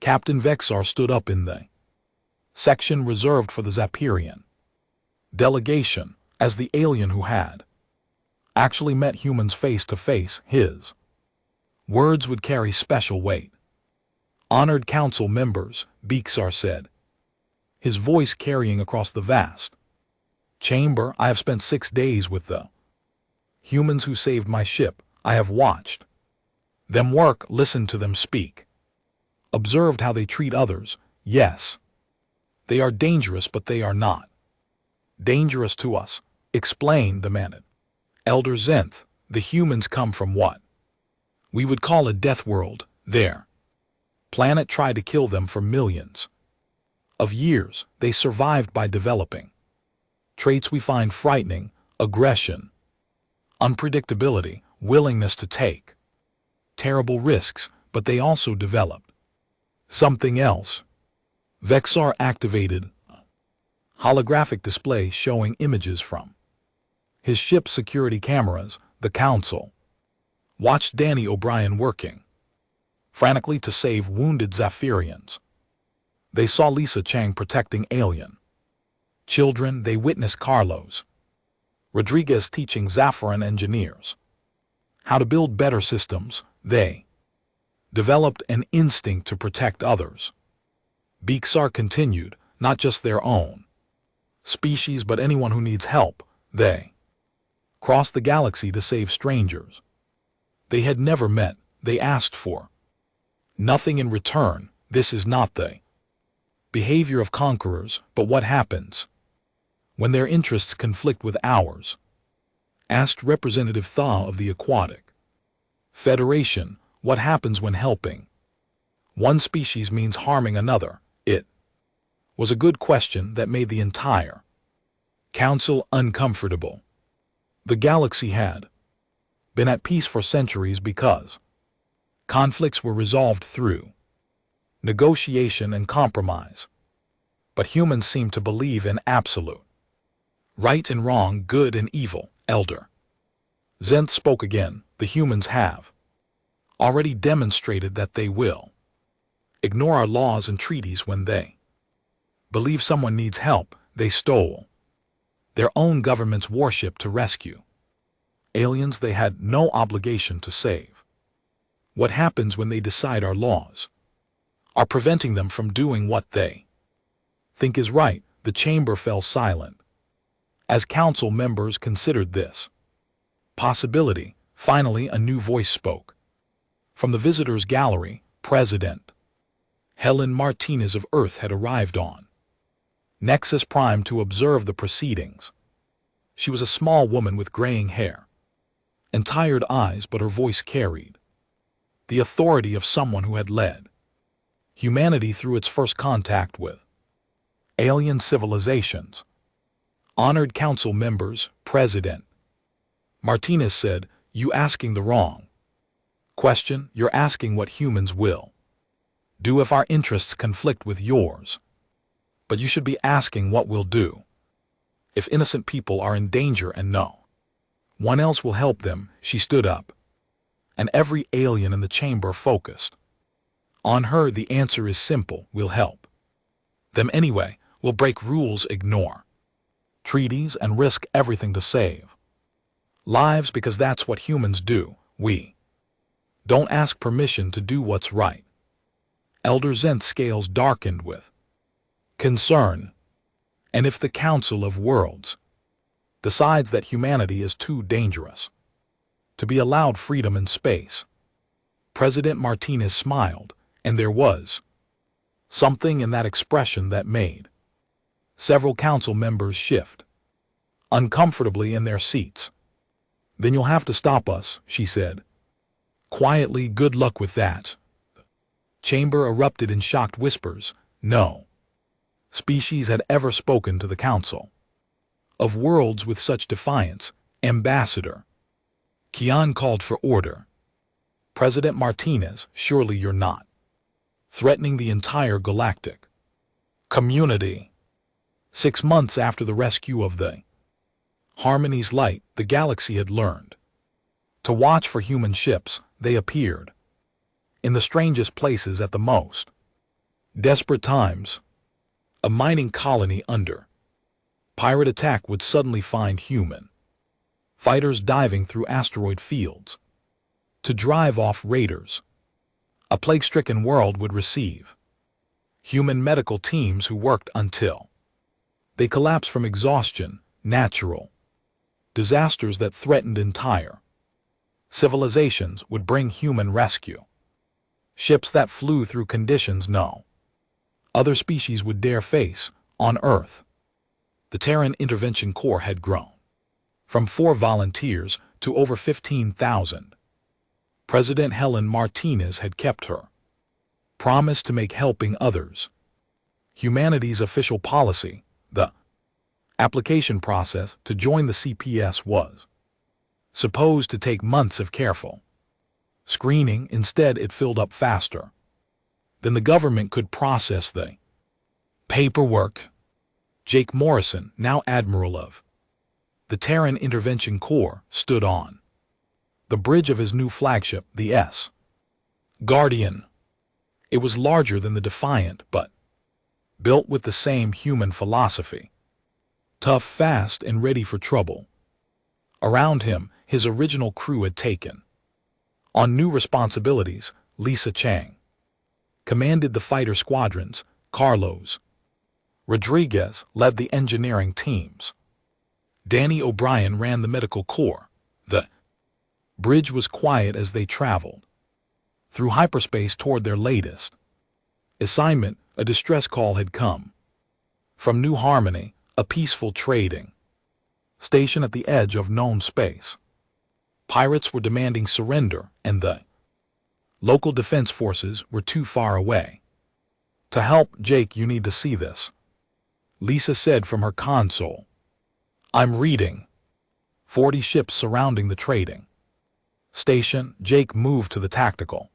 Captain Vexar stood up in the section reserved for the Zapirian delegation. As the alien who had actually met humans face to face, his words would carry special weight. Honored council members, Vexar said, his voice carrying across the vast chamber. I have spent 6 days with the humans who saved my ship. I have watched them work, listened to them speak, observed how they treat others. Yes, they are dangerous, but they are not dangerous to us. Explain, demanded Elder Zenth. The humans come from what we would call a death world. Their planet tried to kill them for millions of years. They survived by developing traits we find frightening: aggression, unpredictability, willingness to take terrible risks. But they also developed something else. Vexar activated a holographic display showing images from his ship's security cameras. The council watched Danny O'Brien working frantically to save wounded Zafirians. They saw Lisa Chang protecting alien children. They witnessed Carlos Rodriguez teaching Zafaran engineers how to build better systems. They developed an instinct to protect others. Vexar continued, not just their own species, but anyone who needs help. They crossed the galaxy to save strangers they had never met. They asked for nothing in return. This is not the behavior of conquerors. But what happens when their interests conflict with ours? Asked Representative Thaw of the Aquatic Federation. What happens when helping one species means harming another? It was a good question that made the entire council uncomfortable. The galaxy had been at peace for centuries because conflicts were resolved through negotiation and compromise. But humans seem to believe in absolute right and wrong, good and evil. Elder Zenth spoke again. The humans have already demonstrated that they will ignore our laws and treaties when they believe someone needs help. They stole their own government's warship to rescue aliens they had no obligation to save. What happens when they decide our laws are preventing them from doing what they think is right? The chamber fell silent as council members considered this possibility. Finally, a new voice spoke. From the visitors' gallery, President Helen Martinez of Earth had arrived on Nexus Prime to observe the proceedings. She was a small woman with graying hair and tired eyes, but her voice carried the authority of someone who had led humanity through its first contact with alien civilizations. Honored council members, President Martinez said, "You asking the wrong question. You're asking what humans will do if our interests conflict with yours. But you should be asking what we'll do if innocent people are in danger and no one else will help them." She stood up, and every alien in the chamber focused on her. The answer is simple. We'll help them anyway. We'll break rules, ignore treaties, and risk everything to save lives, because that's what humans do. We don't ask permission to do what's right. Elder Zenth's scales darkened with concern. And if the Council of Worlds decides that humanity is too dangerous to be allowed freedom in space? President Martinez smiled, and there was something in that expression that made several council members shift uncomfortably in their seats. "Then you'll have to stop us," she said quietly. "Good luck with that." Chamber erupted in shocked whispers. No species had ever spoken to the Council of Worlds with such defiance. Ambassador Kian called for order. President Martinez, surely you're not threatening the entire galactic community. 6 months after the rescue of the Harmony's light, the galaxy had learned to watch for human ships. They appeared in the strangest places at the most desperate times. A mining colony under pirate attack would suddenly find human fighters diving through asteroid fields to drive off raiders. A plague-stricken world would receive human medical teams who worked until they collapsed from exhaustion. Natural disasters that threatened entire civilizations would bring human rescue ships that flew through conditions no other species would dare face on Earth. The Terran Intervention Corps had grown from 4 volunteers to over 15,000. President Helen Martinez had kept her promise to make helping others humanity's official policy. The application process to join the CPS was supposed to take months of careful screening. Instead, it filled up faster than the government could process the paperwork. Jake Morrison, now Admiral of the Terran Intervention Corps, stood on the bridge of his new flagship, the S. Guardian. It was larger than the Defiant, but built with the same human philosophy. Tough, fast, and ready for trouble. Around him, his original crew had taken on new responsibilities. Lisa Chang commanded the fighter squadrons. Carlos Rodriguez led the engineering teams. Danny O'Brien ran the medical corps. The bridge was quiet as they traveled through hyperspace toward their latest assignment. A distress call had come from New Harmony, a peaceful trading station at the edge of known space. Pirates were demanding surrender, and the local defense forces were too far away to help. Jake, you need to see this, Lisa said from her console. I'm reading 40 ships surrounding the trading station. Jake moved to the tactical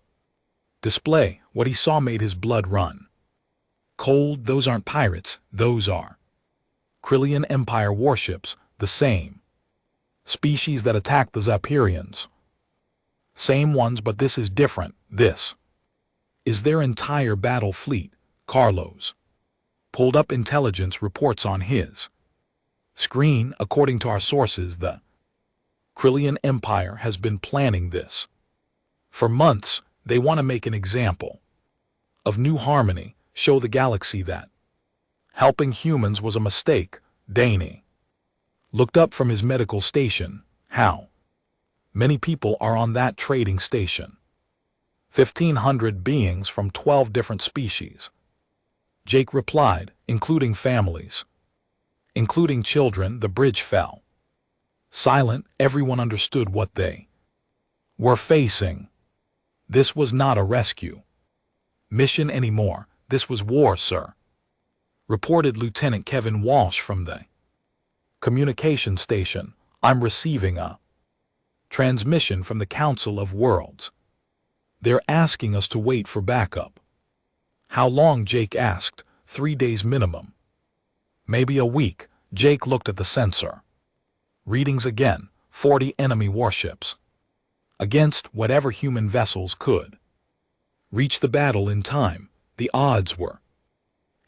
display. What he saw made his blood run cold. Those aren't pirates, those are Krillian Empire warships, the same species that attacked the Zapirians. Same ones, but this is different. This is their entire battle fleet. Carlos pulled up intelligence reports on his screen. According to our sources, the Krillian Empire has been planning this for months. They want to make an example of New Harmony, show the galaxy that helping humans was a mistake. Danny looked up from his medical station. How many people are on that trading station? 1,500 beings from 12 different species. Jake replied, including families, including children. The bridge fell silent. Everyone understood what they were facing. This was not a rescue mission anymore. This was war, sir, reported Lieutenant Kevin Walsh from the communication station. I'm receiving a transmission from the Council of Worlds. They're asking us to wait for backup. How long? Jake asked. 3 days minimum. Maybe a week. Jake looked at the sensor readings again. 40 enemy warships against whatever human vessels could reach the battle in time. The odds were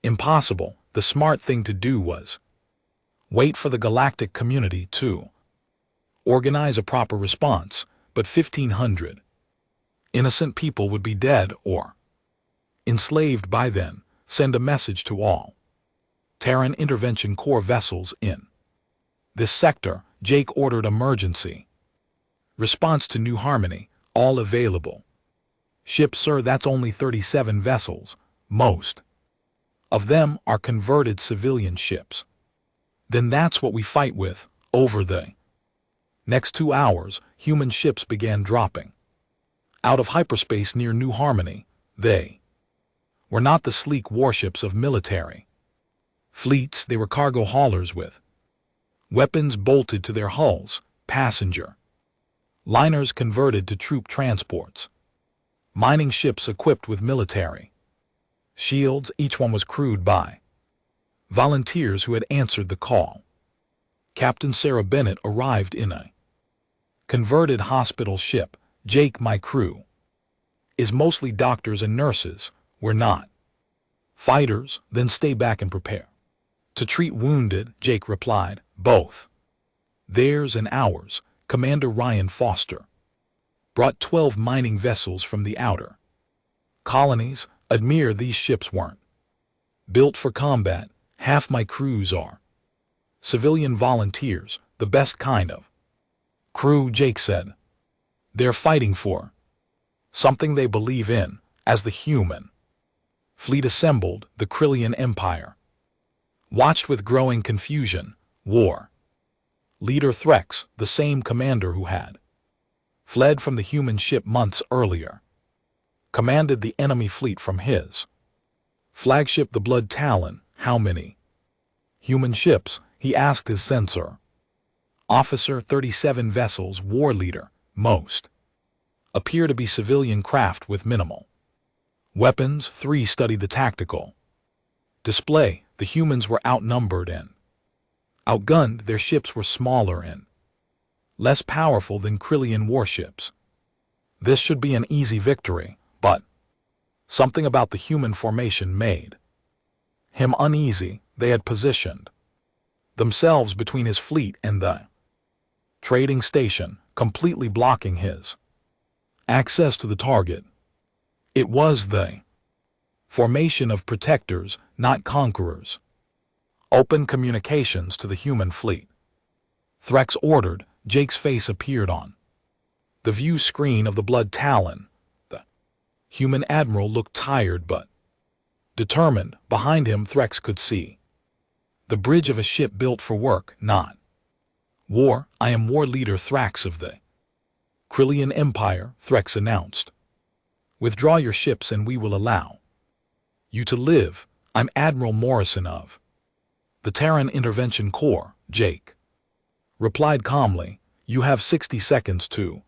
impossible. The smart thing to do was wait for the galactic community to organize a proper response, but 1,500 innocent people would be dead or enslaved by then. Send a message to all Terran Intervention Corps vessels in this sector. Jake ordered emergency response to New Harmony. All available ships, sir. That's only 37 vessels. Most of them are converted civilian ships. Then that's what we fight with. Over the next 2 hours, human ships began dropping out of hyperspace near New Harmony. They were not the sleek warships of military fleets. They were cargo haulers with weapons bolted to their hulls, passenger liners converted to troop transports, mining ships equipped with military shields. Each one was crewed by volunteers who had answered the call. Captain Sarah Bennett arrived in a converted hospital ship. Jake, my crew is mostly doctors and nurses. We're not fighters. Then stay back and prepare to treat wounded, Jake replied. Both theirs and ours. Commander Ryan Foster brought 12 mining vessels from the outer colonies. Admire, these ships weren't built for combat. Half my crews are civilian volunteers, the best kind of crew, Jake said. They're fighting for something they believe in. As the human fleet assembled, the Krillian Empire watched with growing confusion. War leader Threx, the same commander who had fled from the human ship months earlier, commanded the enemy fleet from his flagship, the Blood Talon. How many human ships? He asked his censor officer. 37 vessels, war leader. Most appear to be civilian craft with minimal weapons. 3 studied the tactical display. The humans were outnumbered and outgunned. Their ships were smaller and less powerful than Krillian warships. This should be an easy victory, but something about the human formation made him uneasy. They had positioned themselves between his fleet and the trading station, completely blocking his access to the target. It was the formation of protectors, not conquerors. Open communications to the human fleet, Threx ordered. Jake's face appeared on the view screen of the Blood Talon. The human admiral looked tired but determined. Behind him, Threx could see the bridge of a ship built for work, not war. I am war leader Thrax of the Krillian Empire, Threx announced. Withdraw your ships and we will allow you to live. I'm Admiral Morrison of the Terran Intervention Corps, Jake replied calmly. You have 60 seconds to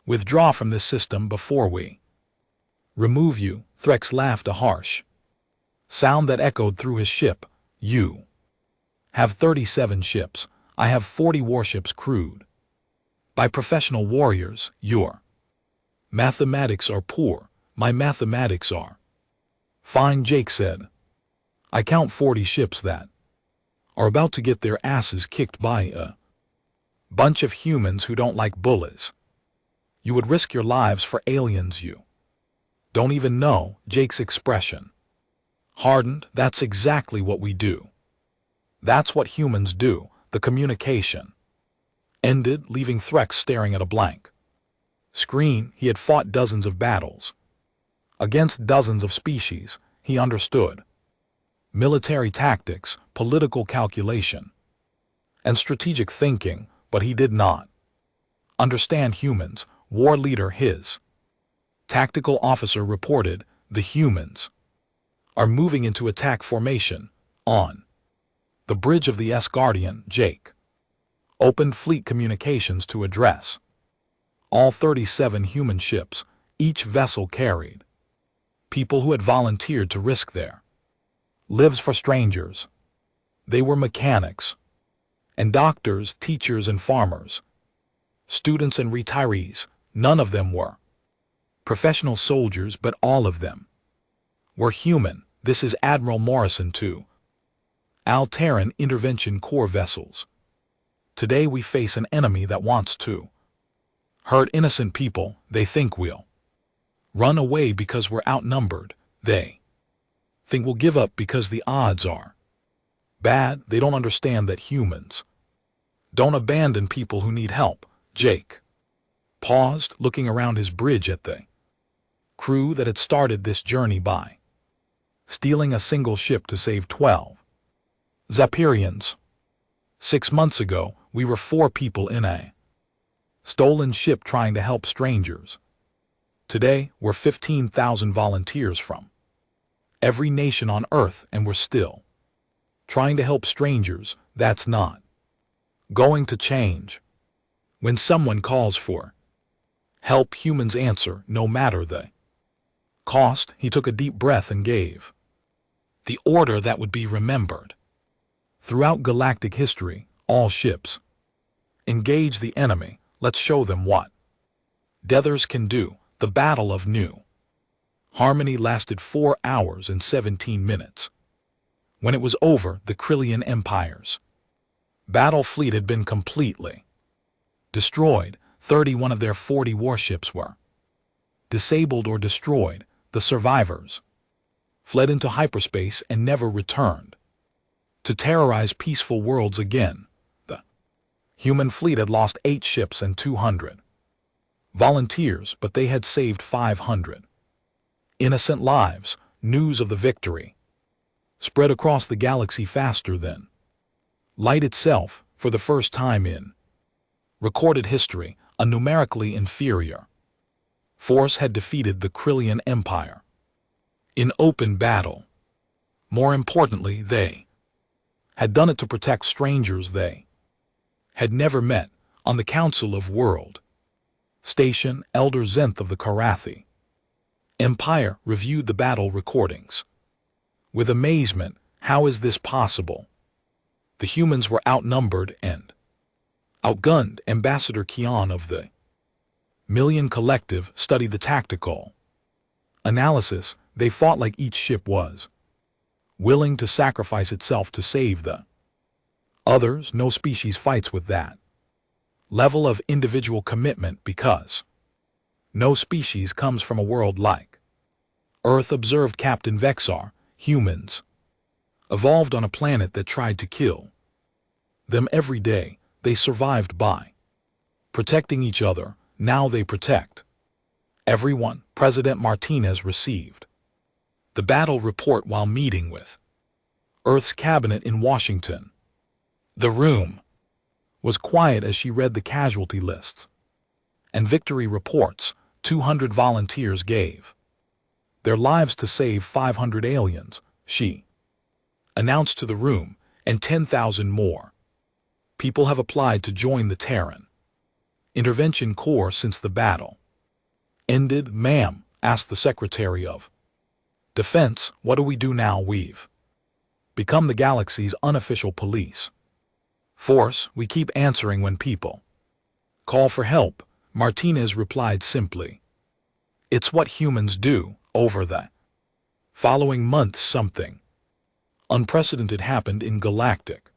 withdraw from this system before we remove you. Threx laughed, a harsh sound that echoed through his ship. You have 37 ships. I have 40 warships crewed by professional warriors. Your mathematics are poor. My mathematics are fine, Jake said. I count 40 ships that are about to get their asses kicked by a bunch of humans who don't like bullies. You would risk your lives for aliens you don't even know. Jake's expression hardened. That's exactly what we do. That's what humans do. The communication ended, leaving Threx staring at a blank screen. He had fought dozens of battles against dozens of species. He understood military tactics, political calculation, and strategic thinking, but he did not understand humans. War leader, his tactical officer, reported. The humans are moving into attack formation on the bridge of the S-Guardian. Jake opened fleet communications to address all 37 human ships. Each vessel carried people who had volunteered to risk their lives for strangers. They were mechanics and doctors, teachers and farmers, students and retirees. None of them were professional soldiers, but all of them were human. This is Admiral Morrison to Terran Intervention Corps vessels. Today we face an enemy that wants to hurt innocent people. They think we'll run away because we're outnumbered. They think we'll give up because the odds are bad. They don't understand that humans don't abandon people who need help. Jake paused, looking around his bridge at the crew that had started this journey by stealing a single ship to save 12 Zapirians. 6 months ago, we were 4 people in a stolen ship trying to help strangers. Today, we're 15,000 volunteers from every nation on Earth, and we're still trying to help strangers. That's not going to change. When someone calls for help, humans answer, no matter the cost. He took a deep breath and gave the order that would be remembered throughout galactic history. All ships, engage the enemy. Let's show them what Deathers can do. The Battle of New Harmony lasted 4 hours and 17 minutes. When it was over, the Krillian Empire's battle fleet had been completely destroyed. 31 of their 40 warships were disabled or destroyed. The survivors fled into hyperspace and never returned to terrorize peaceful worlds again. The human fleet had lost 8 ships and 200 volunteers, but they had saved 500 innocent lives. News of the victory spread across the galaxy faster than light itself. For the first time in recorded history, a numerically inferior force had defeated the Krillian Empire in open battle. More importantly, they had done it to protect strangers they had never met. On the Council of World Station, Elder Zenth of the Karathi Empire reviewed the battle recordings with amazement. How is this possible? The humans were outnumbered and outgunned. Ambassador Kian of the Million Collective studied the tactical analysis. They fought like each ship was willing to sacrifice itself to save the others. No species fights with that level of individual commitment because no species comes from a world like Earth, observed Captain Vexar. Humans evolved on a planet that tried to kill them every day. They survived by protecting each other. Now they protect everyone. President Martinez received the battle report while meeting with Earth's cabinet in Washington. The room was quiet as she read the casualty lists and victory reports. 200 volunteers gave their lives to save 500 aliens, she announced to the room, and 10,000 more people have applied to join the Terran Intervention Corps since the battle ended. Ma'am, asked the Secretary of Defense, what do we do now? We've become the galaxy's unofficial police force. We keep answering when people call for help. Martinez replied simply, it's what humans do. Over the following months, something unprecedented happened in galactic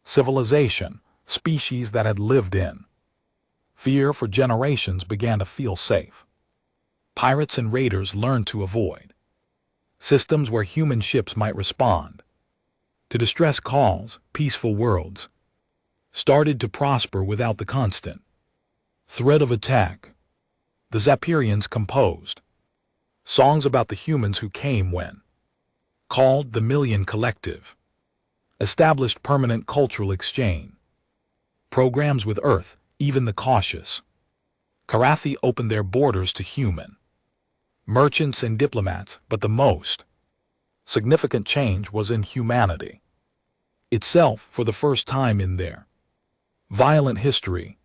civilization. Species that had lived in fear for generations began to feel safe. Pirates and raiders learned to avoid systems where human ships might respond to distress calls. Peaceful worlds started to prosper without the constant threat of attack. The Zapirians composed songs about the humans who came when called. The Million Collective established permanent cultural exchange programs with Earth. Even the cautious Karathi opened their borders to human merchants and diplomats, but the most significant change was in humanity itself. For the first time in their violent history,